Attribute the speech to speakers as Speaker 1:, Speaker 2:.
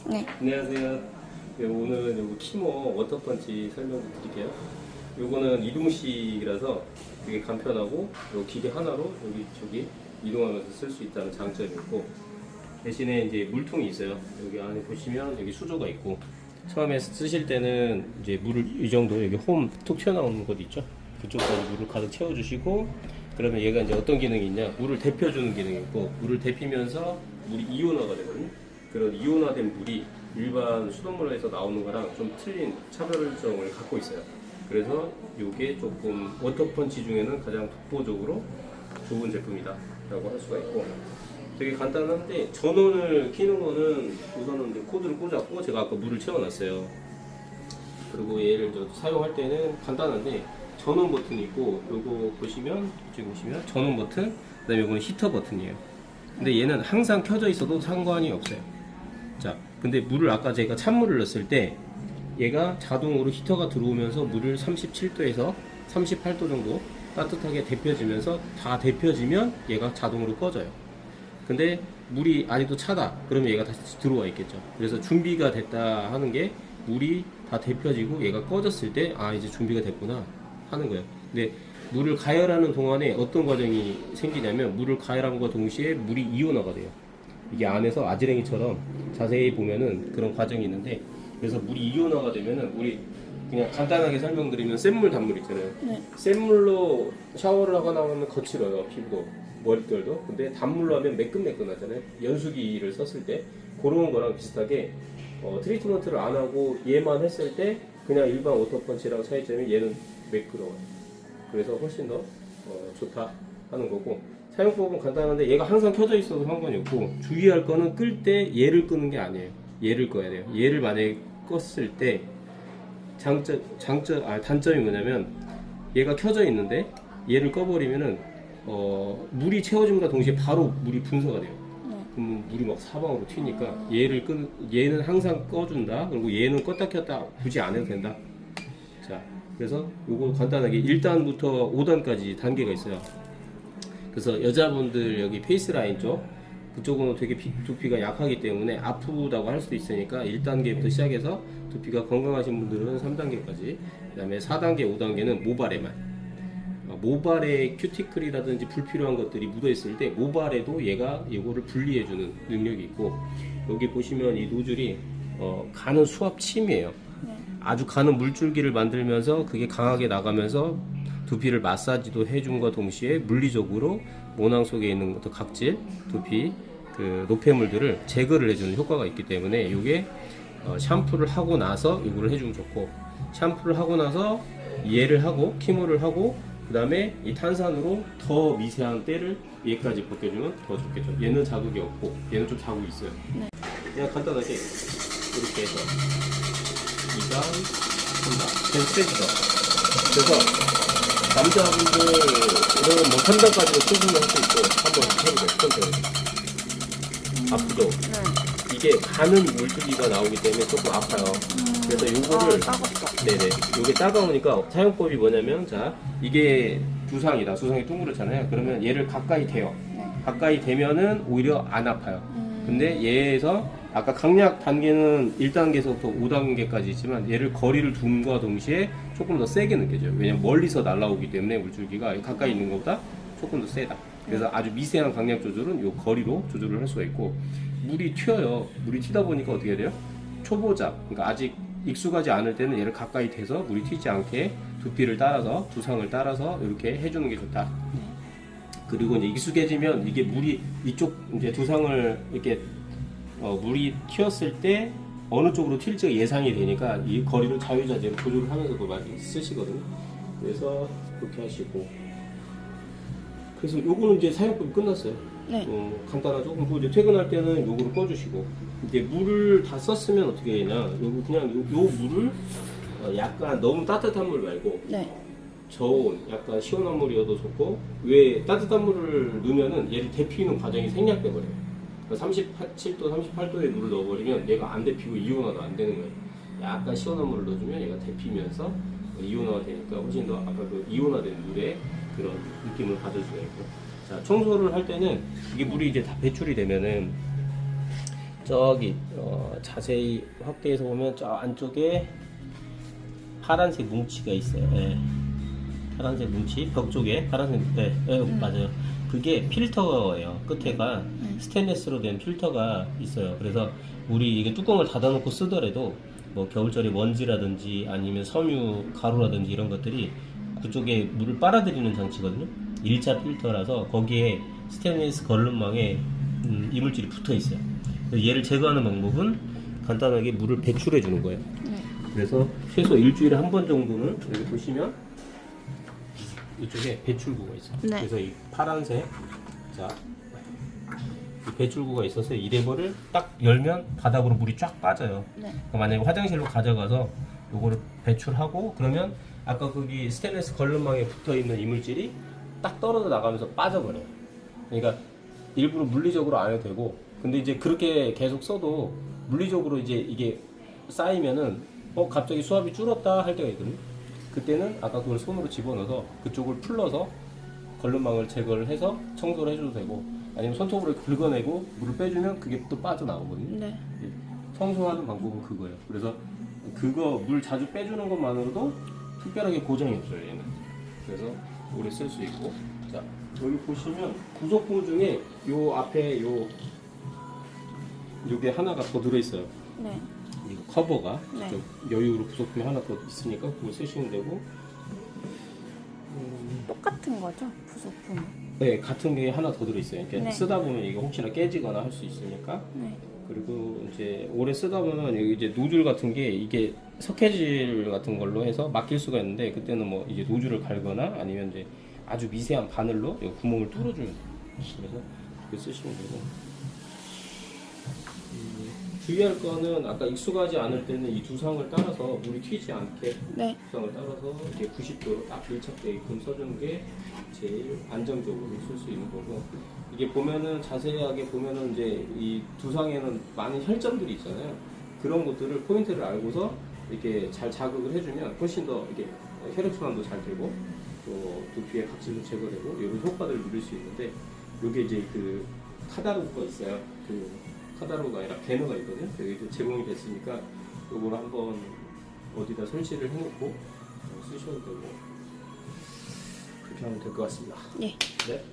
Speaker 1: 네.
Speaker 2: 안녕하세요. 네, 오늘은 요거 키모 워터펀치 설명 좀 드릴게요. 요거는 이동식이라서 되게 간편하고 요 기계 하나로 여기 저기 이동하면서 쓸 수 있다는 장점이 있고, 대신에 이제 물통이 있어요. 여기 안에 보시면 여기 수조가 있고, 처음에 쓰실 때는 이제 물을 이 정도 여기 홈 툭 튀어나오는 곳 있죠. 그쪽까지 물을 가득 채워주시고, 그러면 얘가 이제 어떤 기능이 있냐, 물을 데펴주는 기능이 있고, 물을 데피면서 물이 이온화가 되거든요. 그런 이온화된 물이 일반 수돗물에서 나오는 거랑 좀 틀린 차별점을 갖고 있어요. 그래서 이게 조금 워터펀치 중에는 가장 독보적으로 좋은 제품이다 라고 할 수가 있고, 되게 간단한데 전원을 켜는 거는 우선은 이제 코드를 꽂았고, 제가 아까 물을 채워놨어요. 그리고 얘를 사용할 때는 간단한데 전원 버튼이 있고, 요거 보시면 지금 보시면 전원 버튼, 그다음에 요거는 히터 버튼이에요. 근데 얘는 항상 켜져 있어도 상관이 없어요. 자, 근데 물을 아까 제가 찬물을 넣었을 때 얘가 자동으로 히터가 들어오면서 물을 37도에서 38도 정도 따뜻하게 데펴지면서, 다 데펴지면 얘가 자동으로 꺼져요. 근데 물이 아직도 차다 그러면 얘가 다시 들어와 있겠죠. 그래서 준비가 됐다 하는 게, 물이 다 데펴지고 얘가 꺼졌을 때 아, 이제 준비가 됐구나 하는 거예요. 근데 물을 가열하는 동안에 어떤 과정이 생기냐면, 물을 가열함과 동시에 물이 이온화가 돼요. 이게 안에서 아지랭이처럼 자세히 보면은 그런 과정이 있는데, 그래서 물이 이온화가 되면은, 우리 그냥 간단하게 설명드리면 센물 단물 있잖아요.
Speaker 1: 네.
Speaker 2: 센 물로 샤워를 하거나 하면 거칠어요, 피부도 머릿결도. 근데 단물로 하면 매끈매끈하잖아요, 연수기를 썼을 때. 그런 거랑 비슷하게 트리트먼트를 안 하고 얘만 했을 때 그냥 일반 워터펀치랑 차이점이, 얘는 매끄러워요. 그래서 훨씬 더 좋다 하는 거고, 사용법은 간단한데 얘가 항상 켜져 있어도 상관이 없고, 주의할 거는 끌 때 얘를 끄는 게 아니에요. 얘를 꺼야 돼요. 얘를 만약에 껐을 때 단점이 뭐냐면, 얘가 켜져 있는데 얘를 꺼버리면은 물이 채워짐과 동시에 바로 물이 분사가 돼요. 그럼 물이 막 사방으로 튀니까 얘는 항상 꺼준다. 그리고 얘는 껐다 켰다 굳이 안 해도 된다. 자, 그래서 요거 간단하게 1단부터 5단까지 단계가 있어요. 그래서 여자분들 여기 페이스라인 쪽, 그쪽은 되게 두피가 약하기 때문에 아프다고 할 수도 있으니까 1단계부터 시작해서, 두피가 건강하신 분들은 3단계까지, 그 다음에 4단계, 5단계는 모발에만. 모발에 큐티클이라든지 불필요한 것들이 묻어 있을 때 모발에도 얘가 이거를 분리해주는 능력이 있고, 여기 보시면 이 노즐이 가는 수압 침이에요. 아주 가는 물줄기를 만들면서 그게 강하게 나가면서 두피를 마사지도 해줌과 동시에 물리적으로 모낭 속에 있는 것도 각질, 두피 그 노폐물들을 제거를 해주는 효과가 있기 때문에, 이게 샴푸를 하고 나서 이거를 해주면 좋고, 샴푸를 하고 나서 얘를 하고 키모를 하고, 그 다음에 이 탄산으로 더 미세한 때를 얘까지 벗겨주면 더 좋겠죠. 얘는 자극이 없고 얘는 좀 자국이 있어요.
Speaker 1: 네.
Speaker 2: 그냥 간단하게 이렇게 해서 2단, 3단 계속 빼주죠. 그래서 남자분들은 뭐 3단까지도 충분히 할 수 있고, 한번 해보세요. 아프죠?
Speaker 1: 네.
Speaker 2: 이게 가는 물줄기가 나오기 때문에 조금 아파요. 그래서 요거를
Speaker 1: 따갑다.
Speaker 2: 네네, 요게 따가우니까 사용법이 뭐냐면, 자, 이게 두상이다. 두상이 둥그렇잖아요. 그러면 얘를 가까이 대요.
Speaker 1: 네.
Speaker 2: 가까이 대면은 오히려 안 아파요. 근데 얘에서 아까 강약 단계는 1단계에서부터 5단계까지 있지만, 얘를 거리를 둠과 동시에 조금 더 세게 느껴져요. 왜냐면 멀리서 날아오기 때문에 물줄기가 가까이 있는 것보다 조금 더 세다. 그래서 아주 미세한 강약 조절은 요 거리로 조절을 할 수가 있고, 물이 튀어요. 물이 튀다 보니까 어떻게 돼요? 초보자, 그러니까 아직 익숙하지 않을 때는 얘를 가까이 대서 물이 튀지 않게 두피를 따라서, 두상을 따라서 이렇게 해주는 게 좋다. 그리고 이제 익숙해지면 이게 물이 이쪽 이제 두상을 이렇게 물이 튀었을 때 어느 쪽으로 튈지가 예상이 되니까 이 거리를 자유자재로 조절을 하면서도 많이 쓰시거든요. 그래서 그렇게 하시고, 그래서 요거는 이제 사용법이 끝났어요.
Speaker 1: 네.
Speaker 2: 간단하죠. 그리고 이제 퇴근할 때는 요거를 꺼주시고, 이제 물을 다 썼으면 어떻게 해야 되냐, 요거 그냥 요 물을 약간 너무 따뜻한 물 말고
Speaker 1: 네.
Speaker 2: 저온, 약간 시원한 물이어도 좋고, 왜 따뜻한 물을 넣으면은 얘를 데피는 과정이 생략돼 버려요. 37도, 38도의 물을 넣어버리면 얘가 안 데피고 이온화도 안 되는 거예요. 약간 시원한 물을 넣어주면 얘가 데피면서 이온화가 되니까 훨씬 더 아까 그 이온화된 물의 그런 느낌을 받을 수가 있고, 자, 청소를 할 때는 이게 물이 이제 다 배출이 되면은 저기 자세히 확대해서 보면 저 안쪽에 파란색 뭉치가 있어요. 예. 파란색 뭉치 벽 쪽에 파란색 맞아요. 그게 필터예요. 끝에가 스테인리스로 된 필터가 있어요. 그래서 우리 이게 뚜껑을 닫아놓고 쓰더라도 뭐 겨울철에 먼지라든지 아니면 섬유 가루라든지 이런 것들이 그쪽에 물을 빨아들이는 장치거든요. 일자 필터라서 거기에 스테인리스 걸름망에 이물질이 붙어 있어요. 그래서 얘를 제거하는 방법은 간단하게 물을 배출해 주는 거예요. 그래서 최소 일주일에 한 번 정도는 여기 보시면 이쪽에 배출구가 있어요.
Speaker 1: 네.
Speaker 2: 그래서 이 파란색 이 배출구가 있어서 이 레버를 딱 열면 바닥으로 물이 쫙 빠져요.
Speaker 1: 네.
Speaker 2: 그러니까 만약에 화장실로 가져가서 요거를 배출하고 그러면 아까 거기 스테인리스 걸름망에 붙어 있는 이물질이 딱 떨어져 나가면서 빠져버려요. 그러니까 일부러 물리적으로 안 해도 되고, 근데 이제 그렇게 계속 써도 물리적으로 이제 이게 쌓이면은 갑자기 수압이 줄었다 할 때가 있거든요. 그때는 아까 그걸 손으로 집어넣어서 그쪽을 풀러서 걸름망을 제거를 해서 청소를 해줘도 되고, 아니면 손톱으로 긁어내고 물을 빼주면 그게 또 빠져나오거든요.
Speaker 1: 네.
Speaker 2: 청소하는 방법은 그거예요. 그래서 그거 물 자주 빼주는 것만으로도 특별하게 고장이 없어요, 얘는. 그래서 오래 쓸 수 있고. 자, 여기 보시면 부속품 중에 요 앞에 요게 하나가 더 들어있어요.
Speaker 1: 네.
Speaker 2: 이거 커버가
Speaker 1: 네.
Speaker 2: 좀 여유로 부속품이 하나 더 있으니까 그걸 쓰시면 되고.
Speaker 1: 똑같은 거죠? 부속품.
Speaker 2: 네, 같은 게 하나 더 들어있어요. 그러니까
Speaker 1: 네.
Speaker 2: 쓰다 보면 이게 혹시나 깨지거나 할 수 있으니까.
Speaker 1: 네.
Speaker 2: 그리고 이제 오래 쓰다 보면 여기 이제 노즐 같은 게 이게 석회질 같은 걸로 해서 막힐 수가 있는데, 그때는 뭐 이제 노즐을 갈거나 아니면 이제 아주 미세한 바늘로 이 구멍을 뚫어주면 돼요. 그래서 이렇게 쓰시면 되고. 주의할 거는 아까 익숙하지 않을 때는 이 두상을 따라서 물이 튀지 않게
Speaker 1: 네.
Speaker 2: 두상을 따라서 이렇게 90도로 딱 밀착되게끔 써주는 게 제일 안정적으로 쓸 수 있는 거고, 이게 보면은 자세하게 보면은 이제 이 두상에는 많은 혈점들이 있잖아요. 그런 것들을 포인트를 알고서 이렇게 잘 자극을 해주면 훨씬 더 이게 혈액순환도 잘 되고 또 두피의 각질도 제거되고 이런 효과들을 누릴 수 있는데, 이게 이제 그 카다로우가 있어요. 그 카다로우가 아니라 배너가 있거든요. 여기도 제공이 됐으니까 이걸 한번 어디다 설치를 해놓고 쓰셔도 되고 그렇게 하면 될 것 같습니다.
Speaker 1: 네.
Speaker 2: 네.